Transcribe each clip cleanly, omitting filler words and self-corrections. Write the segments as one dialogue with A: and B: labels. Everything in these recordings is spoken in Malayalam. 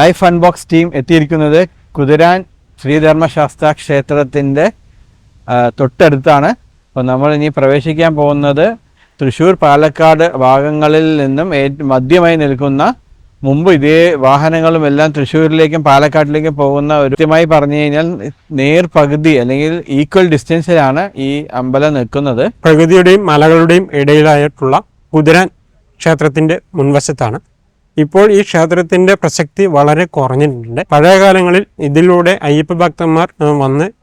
A: ലൈഫ് അൺബോക്സ് ടീം എത്തിയിരിക്കുന്നത് കുതിരാൻ ശ്രീധർമ്മശാസ്ത്ര ക്ഷേത്രത്തിൻ്റെ തൊട്ടടുത്താണ്. അപ്പോൾ നമ്മൾ ഇനി പ്രവേശിക്കാൻ പോകുന്നത് തൃശ്ശൂർ പാലക്കാട് ഭാഗങ്ങളിൽ നിന്നും മധ്യമായി നിൽക്കുന്ന, മുമ്പ് ഇതേ വാഹനങ്ങളും എല്ലാം തൃശ്ശൂരിലേക്കും പാലക്കാട്ടിലേക്കും പോകുന്ന ഒരു, കൃത്യമായി പറഞ്ഞു കഴിഞ്ഞാൽ നേർപകുതി അല്ലെങ്കിൽ ഈക്വൽ ഡിസ്റ്റൻസിലാണ് ഈ അമ്പലം നിൽക്കുന്നത്.
B: പ്രകൃതിയുടെയും മലകളുടെയും ഇടയിലായിട്ടുള്ള കുതിരാൻ ക്ഷേത്രത്തിന്റെ മുൻവശത്താണ്. ഇപ്പോൾ ഈ ക്ഷേത്രത്തിന്റെ പ്രസക്തി വളരെ കുറഞ്ഞിട്ടുണ്ട്. പഴയ കാലങ്ങളിൽ ഇതിലൂടെ അയ്യപ്പ ഭക്തന്മാർ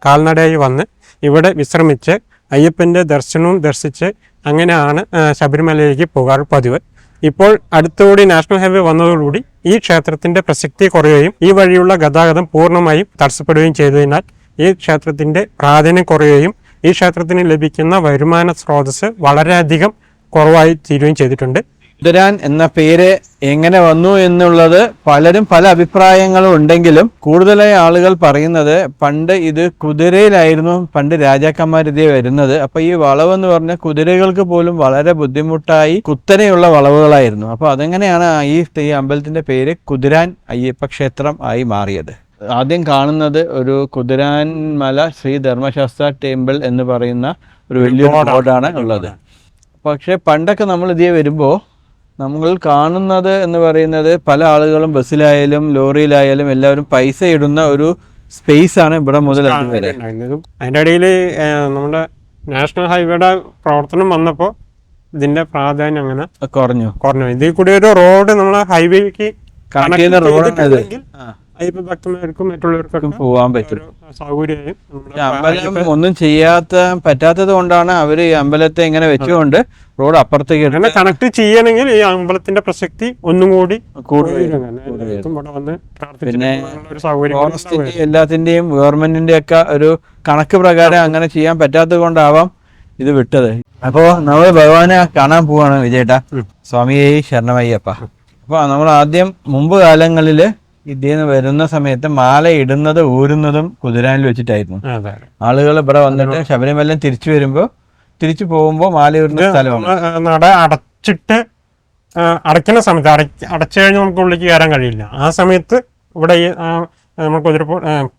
B: കാൽനടയായി വന്ന് ഇവിടെ വിശ്രമിച്ച് അയ്യപ്പന്റെ ദർശനവും ദർശിച്ച് അങ്ങനെയാണ് ശബരിമലയിലേക്ക് പോകാറ് പതിവ്. ഇപ്പോൾ അടുത്തുകൂടി നാഷണൽ ഹൈവേ വന്നതോടുകൂടി ഈ ക്ഷേത്രത്തിന്റെ പ്രസക്തി കുറയുകയും ഈ വഴിയുള്ള ഗതാഗതം പൂർണ്ണമായും തടസ്സപ്പെടുകയും ചെയ്തതിനാൽ ഈ ക്ഷേത്രത്തിന്റെ പ്രാധാന്യം കുറയുകയും ഈ ക്ഷേത്രത്തിന് ലഭിക്കുന്ന വരുമാന സ്രോതസ് വളരെയധികം കുറവായി തീരുകയും ചെയ്തിട്ടുണ്ട്.
A: കുതിരാൻ എന്ന പേര് എങ്ങനെ വന്നു എന്നുള്ളത് പലരും പല അഭിപ്രായങ്ങളും ഉണ്ടെങ്കിലും കൂടുതലായി ആളുകൾ പറയുന്നത് പണ്ട് ഇത് കുതിരയിലായിരുന്നു പണ്ട് രാജാക്കന്മാർ ഇതേ വരുന്നത്. അപ്പൊ ഈ വളവെന്ന് പറഞ്ഞാൽ കുതിരകൾക്ക് പോലും വളരെ ബുദ്ധിമുട്ടായി കുത്തനെയുള്ള വളവുകളായിരുന്നു. അപ്പൊ അതെങ്ങനെയാണ് ഈ അമ്പലത്തിന്റെ പേര് കുതിരാൻ അയ്യപ്പ ക്ഷേത്രം ആയി മാറിയത്. ആദ്യം കാണുന്നത് ഒരു കുതിരാൻ മല ശ്രീ ധർമ്മശാസ്ത്ര ടെമ്പിൾ എന്ന് പറയുന്ന ഒരു വലിയൊരു ബോർഡാണ് ഉള്ളത്. പക്ഷെ പണ്ടൊക്കെ നമ്മൾ ഇതേ വരുമ്പോൾ നമ്മൾ കാണുന്നത് എന്ന് പറയുന്നത് പല ആളുകളും ബസ്സിലായാലും ലോറിയിലായാലും എല്ലാവരും പൈസ ഇടുന്ന ഒരു സ്പേസ് ആണ് ഇവിടെ മുതൽ വരെ.
B: അതിൻ്റെ ഇടയിൽ നമ്മുടെ നാഷണൽ ഹൈവേയുടെ പ്രവർത്തനം വന്നപ്പോൾ ഇതിന്റെ പ്രാധാന്യം അങ്ങനെ കുറഞ്ഞു. ഇതിൽ കൂടി ഒരു റോഡ് നമ്മളെ ഹൈവേക്ക്
A: കണക്ട് ചെയ്യുന്ന റോഡാണ്.
B: അയ്യപ്പ ഭക്തന്മാർക്കും മറ്റുള്ളവർക്കും
A: പോകാൻ പറ്റും.
B: സൗകര്യമായും
A: അമ്പലം ഒന്നും പറ്റാത്തത് കൊണ്ടാണ് അവര് ഈ അമ്പലത്തെ ഇങ്ങനെ വെച്ചുകൊണ്ട് റോഡ് അപ്പുറത്തേക്ക്
B: കണക്ട് ചെയ്യണമെങ്കിൽ ഈ അമ്പലത്തിന്റെ പ്രസക്തി ഒന്നും കൂടി
A: പിന്നെ എല്ലാത്തിന്റെയും ഗവൺമെന്റിന്റെ ഒക്കെ ഒരു കണക്ക് പ്രകാരം അങ്ങനെ ചെയ്യാൻ പറ്റാത്തത് കൊണ്ടാവാം ഇത് വിട്ടത്. അപ്പോ നമ്മൾ ഭഗവാനെ കാണാൻ പോവാണ് വിജയേട്ടാ. സ്വാമിയെ ശരണമയ്യപ്പ. അപ്പൊ നമ്മൾ ആദ്യം മുമ്പ് കാലങ്ങളില് ഇതിന്ന് വരുന്ന സമയത്ത് മാല ഇടുന്നത് ഊരുന്നതും കുതിരാനിൽ വെച്ചിട്ടായിരുന്നു. ആളുകൾ ഇവിടെ വന്നിട്ട് ശബരിമല തിരിച്ചു പോകുമ്പോ മാല ഇടുന്ന സ്ഥലമാണ്.
B: നട അടയ്ക്കുന്ന സമയത്ത് അടച്ചു കഴിഞ്ഞാൽ നമുക്ക് ഉള്ളിലേക്ക് കയറാൻ കഴിയില്ല. ആ സമയത്ത് ഇവിടെ നമ്മൾ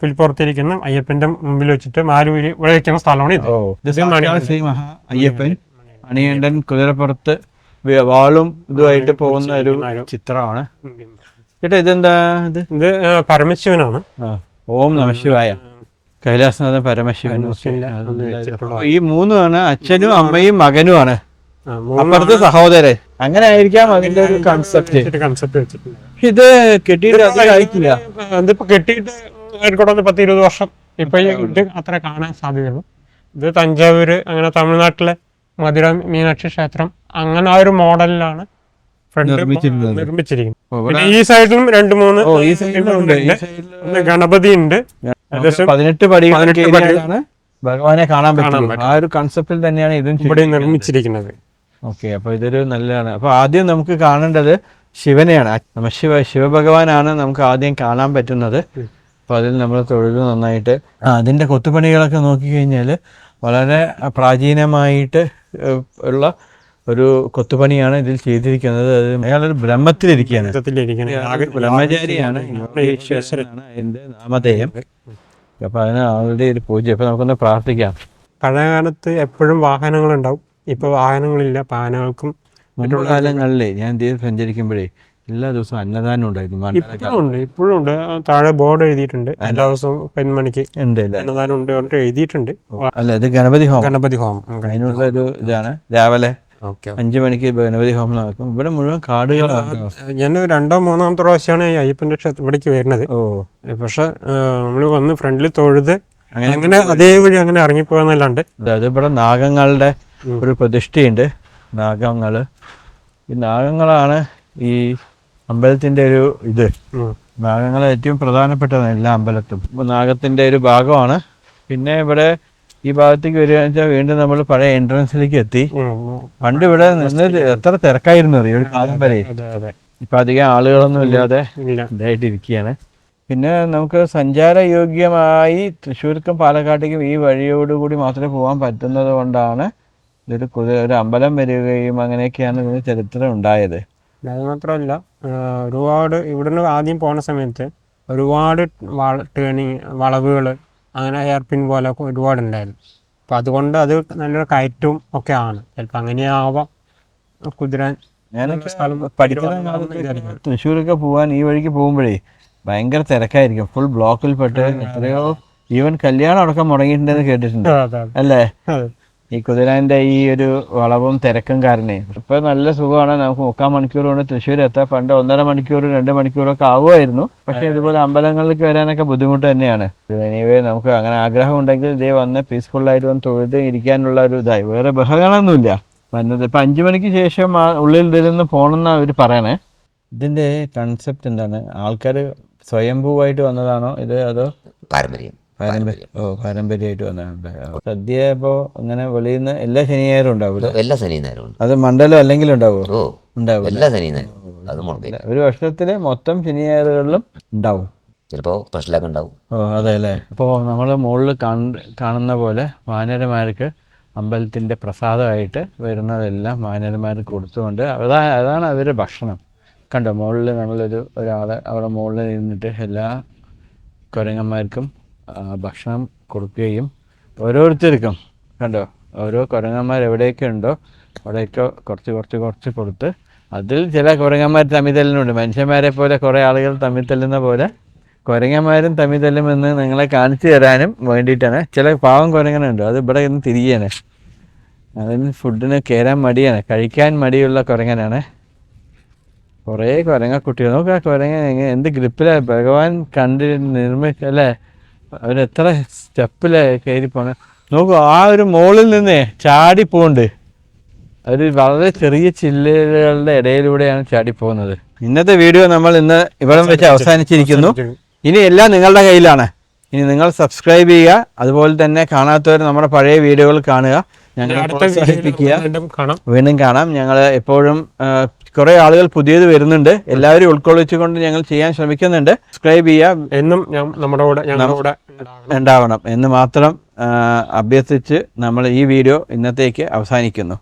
B: പുലിപ്പുറത്തിരിക്കുന്ന അയ്യപ്പന്റെ മുമ്പിൽ വെച്ചിട്ട് മാലൂരി ഇവിടെ വെക്കുന്ന സ്ഥലമാണ് ഇത്.
A: ശ്രീ മഹാ അയ്യപ്പൻ മണികണ്ഠൻ കുതിരപ്പുറത്ത് വാളും ഇതുമായിട്ട് പോകുന്ന ഒരു ചിത്രമാണ്. ചേട്ടാ ഇതെന്താ? ഇത്
B: പരമശിവനാണ്.
A: ഓം നമഃശിവായ. കൈലാസനാഥൻ പരമശിവൻ. ഈ മൂന്നുമാണ് അച്ഛനും അമ്മയും മകനുമാണ്, അപ്പുറത്ത് സഹോദരൻ. അങ്ങനെ ആയിരിക്കാം അതിന്റെ ഒരു കൺസെപ്റ്റ്. ഇത് കെട്ടിയിട്ട് അധികമായിട്ടില്ല.
B: ഇതിപ്പോ കെട്ടിയിട്ട് 10-20 വർഷം ഇപ്പൊ ഇത് അത്ര കാണാൻ സാധ്യതയുള്ളൂ. ഇത് തഞ്ചാവൂര് അങ്ങനെ തമിഴ്നാട്ടിലെ മധുര മീനാക്ഷി ക്ഷേത്രം അങ്ങനെ ആ ഒരു മോഡലിലാണ് നിർമ്മിച്ചിരിക്കുന്നത്. ഈ സൈഡിലും 2-3 ഗണപതി ഉണ്ട്.
A: 18 പടികളാണ് ഭഗവാനെ കാണാൻ പറ്റും. ആ ഒരു കൺസെപ്റ്റിൽ തന്നെയാണ് ഇതും
B: ഇവിടെ നിർമ്മിച്ചിരിക്കുന്നത്.
A: ഓക്കെ, അപ്പൊ ഇതൊരു നല്ലതാണ്. അപ്പൊ ആദ്യം നമുക്ക് കാണേണ്ടത് ശിവനെയാണ്. ശിവഭഗവാനാണ് നമുക്ക് ആദ്യം കാണാൻ പറ്റുന്നത്. അപ്പൊ അതിൽ നമ്മൾ തൊഴുത് നന്നായിട്ട് അതിന്റെ കൊത്തുപണികളൊക്കെ നോക്കിക്കഴിഞ്ഞാല് വളരെ പ്രാചീനമായിട്ട് ഉള്ള ഒരു കൊത്തുപണിയാണ് ഇതിൽ ചെയ്തിരിക്കുന്നത്. അത് അയാളൊരു ബ്രഹ്മത്തിലിരിക്കുകയാണ്, ബ്രഹ്മചാരിയാണ്. അതിന്റെ നാമധേയം. അപ്പൊ അതിന് ആളുടെ ഒരു പൂജ. അപ്പൊ നമുക്കൊന്ന് പ്രാർത്ഥിക്കാം.
B: പഴയ കാലത്ത് എപ്പോഴും വാഹനങ്ങൾ ഉണ്ടാവും, ഇപ്പൊ വാഹനങ്ങളില്ല. പാനകൾക്കും
A: മറ്റുള്ള കാലങ്ങളിലെ ഞാൻ ഇതിൽ സഞ്ചരിക്കുമ്പോഴേ എല്ലാ ദിവസവും അന്നദാനം ഉണ്ടായിരുന്നു.
B: ഇപ്പോഴും ഉണ്ട്. താഴെ ബോർഡ് എഴുതിയിട്ടുണ്ട്, എല്ലാ ദിവസവും 10 മണിക്ക് അന്നദാനം ഉണ്ട് പറഞ്ഞിട്ട് എഴുതിയിട്ടുണ്ട്.
A: അല്ല, ഇത് ഗണപതി ഹോമം.
B: അതിനുള്ള
A: ഒരു ഇതാണ്. രാവിലെ 5 മണിക്ക് ഗണപതി ഹോമം നടക്കും. ഇവിടെ മുഴുവൻ കാടുകളാണ്.
B: ഞാൻ 2-3 പ്രാവശ്യമാണ് അയ്യപ്പന്റെ ഇവിടേക്ക് വരുന്നത്. പക്ഷെ നമ്മള് വന്ന് ഫ്രണ്ടിൽ തൊഴുത് അങ്ങനെ അതേ വഴി അങ്ങനെ ഇറങ്ങിപ്പോയെന്നല്ലാണ്ട്.
A: അത് ഇവിടെ നാഗങ്ങളുടെ ഒരു പ്രതിഷ്ഠയുണ്ട്. ഈ നാഗങ്ങളാണ് ഈ അമ്പലത്തിന്റെ ഒരു ഇത്. നാഗങ്ങൾ ഏറ്റവും പ്രധാനപ്പെട്ടതാണ് എല്ലാ അമ്പലത്തും. നാഗത്തിന്റെ ഒരു ഭാഗമാണ്. പിന്നെ ഇവിടെ ഈ ഭാഗത്തേക്ക് വരികയെന്ന് വെച്ചാൽ വീണ്ടും നമ്മൾ പഴയ എൻട്രൻസിലേക്ക് എത്തി. പണ്ട് ഇവിടെ നിന്ന് എത്ര തിരക്കായിരുന്നു അറിയോ ഒരു കാലം വരെ. ഇപ്പൊ അധികം ആളുകളൊന്നും ഇല്ലാതെ ഇതായിട്ടിരിക്കുകയാണ്. പിന്നെ നമുക്ക് സഞ്ചാരയോഗ്യമായി തൃശ്ശൂർക്കും പാലക്കാട്ടേക്കും ഈ വഴിയോടുകൂടി മാത്രമേ പോകാൻ പറ്റുന്നത് കൊണ്ടാണ് ഒരു അമ്പലം വരികയും അങ്ങനെയൊക്കെയാണ് ഇതിന് ചരിത്രം ഉണ്ടായത്.
B: അത് മാത്രമല്ല ഒരുപാട് ഇവിടുന്ന് ആദ്യം പോണ സമയത്ത് ഒരുപാട് ടേണിങ് വളവുകൾ അങ്ങനെ ഹെയർപിൻ പോലെ ഒരുപാടുണ്ടായിരുന്നു. അപ്പം അതുകൊണ്ട് അത് നല്ലൊരു കയറ്റവും ഒക്കെ ആണ്. ചിലപ്പോൾ അങ്ങനെയാവാം കുതിരാൻ.
A: ഞാനൊക്കെ പഠിക്കുന്ന കാലത്ത് തൃശ്ശൂരൊക്കെ പോകാൻ ഈ വഴിക്ക് പോകുമ്പോഴേ ഭയങ്കര തിരക്കായിരിക്കും, ഫുൾ ബ്ലോക്കിൽ പെട്ട് എത്രയോ ഈവൻ കല്യാണം അടക്കം മുടങ്ങിയിട്ടുണ്ടെന്ന് കേട്ടിട്ടുണ്ട് അല്ലേ? ഈ കുതിരാൻ്റെ ഈ ഒരു വളവും തിരക്കും കാരണേ. ഇപ്പൊ നല്ല സുഖമാണ്, നമുക്ക് 3/4 മണിക്കൂർ കൊണ്ട് തൃശ്ശൂർ എത്താം. പണ്ട് 1.5 മണിക്കൂർ 2 മണിക്കൂറൊക്കെ ആവുമായിരുന്നു. പക്ഷെ ഇതുപോലെ അമ്പലങ്ങളിലേക്ക് വരാനൊക്കെ ബുദ്ധിമുട്ട് തന്നെയാണ്. എനിവേ നമുക്ക് അങ്ങനെ ആഗ്രഹം ഉണ്ടെങ്കിൽ ഇതേ വന്ന് പീസ്ഫുള്ളായിട്ട് വന്ന് തൊഴുത് ഇരിക്കാനുള്ള ഒരു ഇതായി, വേറെ ബഹളങ്ങളൊന്നുമില്ല വന്നത്. ഇപ്പം 5 മണിക്ക് ശേഷം ഉള്ളിൽ ഇരുന്ന് പോകണമെന്നാണ് അവർ പറയണേ. ഇതിൻ്റെ കൺസെപ്റ്റ് എന്താണ്? ആൾക്കാർ സ്വയംഭൂവായിട്ട് വന്നതാണോ ഇത്, അതോ
C: പാരമ്പര്യം?
A: പാരമ്പര്യമായിട്ട് വന്നതാണ്. സദ്യ ഇപ്പോൾ അങ്ങനെ വെളിയിൽ നിന്ന് എല്ലാ ശനിയായിരം ഉണ്ടാവില്ല?
C: എല്ലാ ശനിയായിരം ഉണ്ട്.
A: അത് മണ്ഡലം അല്ലെങ്കിൽ ഉണ്ടാവുമോ?
C: ഉണ്ടാവും, എല്ലാ ശനിയായിരം. അത്
A: ഒരു വർഷത്തിലെ മൊത്തം ശനിയായറുകളിലും ഉണ്ടാവും,
C: ചിലപ്പോൾ സ്പെഷ്യലൊക്കെ ഉണ്ടാവും.
A: അതെ അല്ലേ? അപ്പോൾ നമ്മൾ മുകളിൽ കാണുന്ന പോലെ വാനരന്മാർക്ക് അമ്പലത്തിൻ്റെ പ്രസാദമായിട്ട് വരുന്നതെല്ലാം വാനരന്മാർക്ക് കൊടുത്തുകൊണ്ട് അതാണ് അവരുടെ ഭക്ഷണം. കണ്ടോ, മുകളിൽ ഒരാളെ അവിടെ മുകളിൽ നിന്നിട്ട് എല്ലാ കുരങ്ങന്മാർക്കും ഭക്ഷണം കൊടുക്കുകയും ഓരോരുത്തർക്കും കണ്ടോ, ഓരോ കുരങ്ങന്മാർ എവിടെയൊക്കെ ഉണ്ടോ അവിടെയൊക്കെ കുറച്ച് കൊടുത്ത്, അതിൽ ചില കുരങ്ങന്മാർ തമ്മിൽ തല്ലുന്നുണ്ട്. മനുഷ്യന്മാരെ പോലെ കുറേ ആളുകൾ തമ്മിൽ തല്ലുന്ന പോലെ കുരങ്ങന്മാരും തമ്മിൽ തല്ലുമെന്ന് നിങ്ങളെ കാണിച്ചു തരാനും വേണ്ടിയിട്ടാണ്. ചില പാവം കുരങ്ങനുണ്ട്, അത് ഇവിടെ നിന്ന് തിരികെയാണ്, അതിന് ഫുഡിന് കയറാൻ മടിയാണ്, കഴിക്കാൻ മടിയുള്ള കുരങ്ങനാണ്. കുറേ കുരങ്ങക്കുട്ടികൾ നോക്ക്, ആ കുരങ്ങ എന്ത് ഗ്രിപ്പിലാണ് ഭഗവാൻ കണ്ട് നിർമ്മിച്ചല്ലേ, അവരെത്ര സ്റ്റെപ്പിലാണ് കയറി പോണ നോക്കൂ. ആ ഒരു മുകളിൽ നിന്നേ ചാടിപ്പോണ്ട്, അവർ വളരെ ചെറിയ ചില്ലുകളുടെ ഇടയിലൂടെയാണ് ചാടിപ്പോകുന്നത്. ഇന്നത്തെ വീഡിയോ നമ്മൾ ഇന്ന് ഇവിടെ വെച്ച് അവസാനിച്ചിരിക്കുന്നു. ഇനി എല്ലാം നിങ്ങളുടെ കയ്യിലാണ്. ഇനി നിങ്ങൾ സബ്സ്ക്രൈബ് ചെയ്യുക, അതുപോലെ തന്നെ കാണാത്തവർ നമ്മുടെ പഴയ വീഡിയോകൾ കാണുക, ഞങ്ങളെ പ്രോത്സാഹിപ്പിക്കുക. വീണ്ടും കാണാം. ഞങ്ങൾ എപ്പോഴും കുറേ ആളുകൾ പുതിയത് വരുന്നുണ്ട്, എല്ലാവരും ഉൾക്കൊള്ളിച്ചുകൊണ്ട് ഞങ്ങൾ ചെയ്യാൻ ശ്രമിക്കുന്നുണ്ട്. സബ്സ്ക്രൈബ് ചെയ്യുക, എന്നും നമ്മുടെ കൂടെ ഉണ്ടാവണം എന്ന് മാത്രം അഭ്യർത്ഥിച്ച് നമ്മൾ ഈ വീഡിയോ ഇന്നത്തേക്ക് അവസാനിക്കുന്നു.